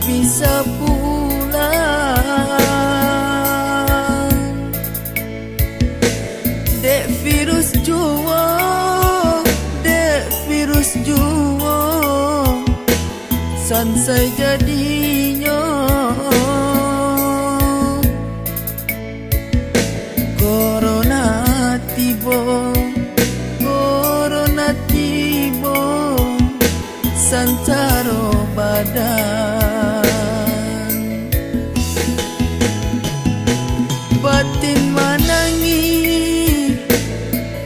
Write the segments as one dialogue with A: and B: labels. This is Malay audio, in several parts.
A: bisa pulang. Dek virus jua, dek virus jua, sansai jadinya. Corona tiba, corona tiba, santaro badan. Batin manangi,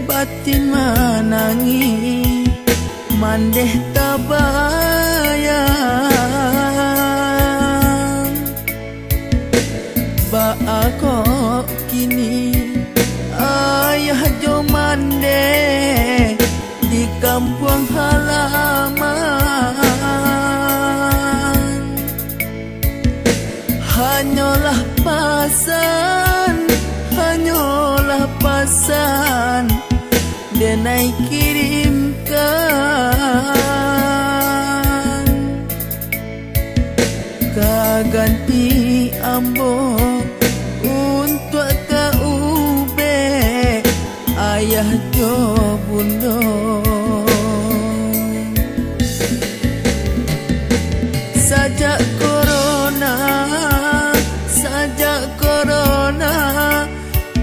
A: batin manangi, mandeh tabayang. Ba ako kini ayah jo mandeh di kampung halaman. Hanyalah pasan, hanyalah pasan denai kirimkan. Kaganti ambo untuk kaube ayah jo bundo. Sajak corona, sajak corona,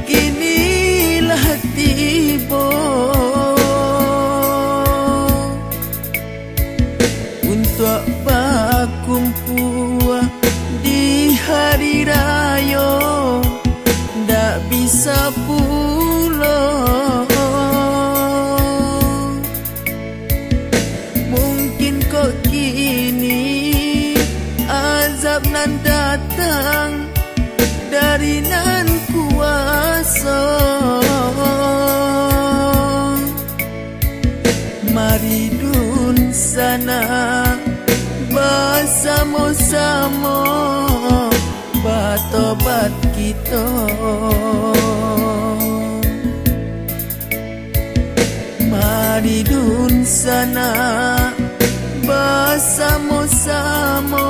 A: kinilah tiba. Untuk berkumpul di hari raya, ndak bisa pulang. Mungkin kok kini azab nan datang dari nan kuasa. Mari dun sana bersama-sama bertobat kita. Mari dun sana bersama-sama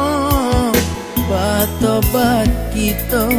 A: bertobat kita.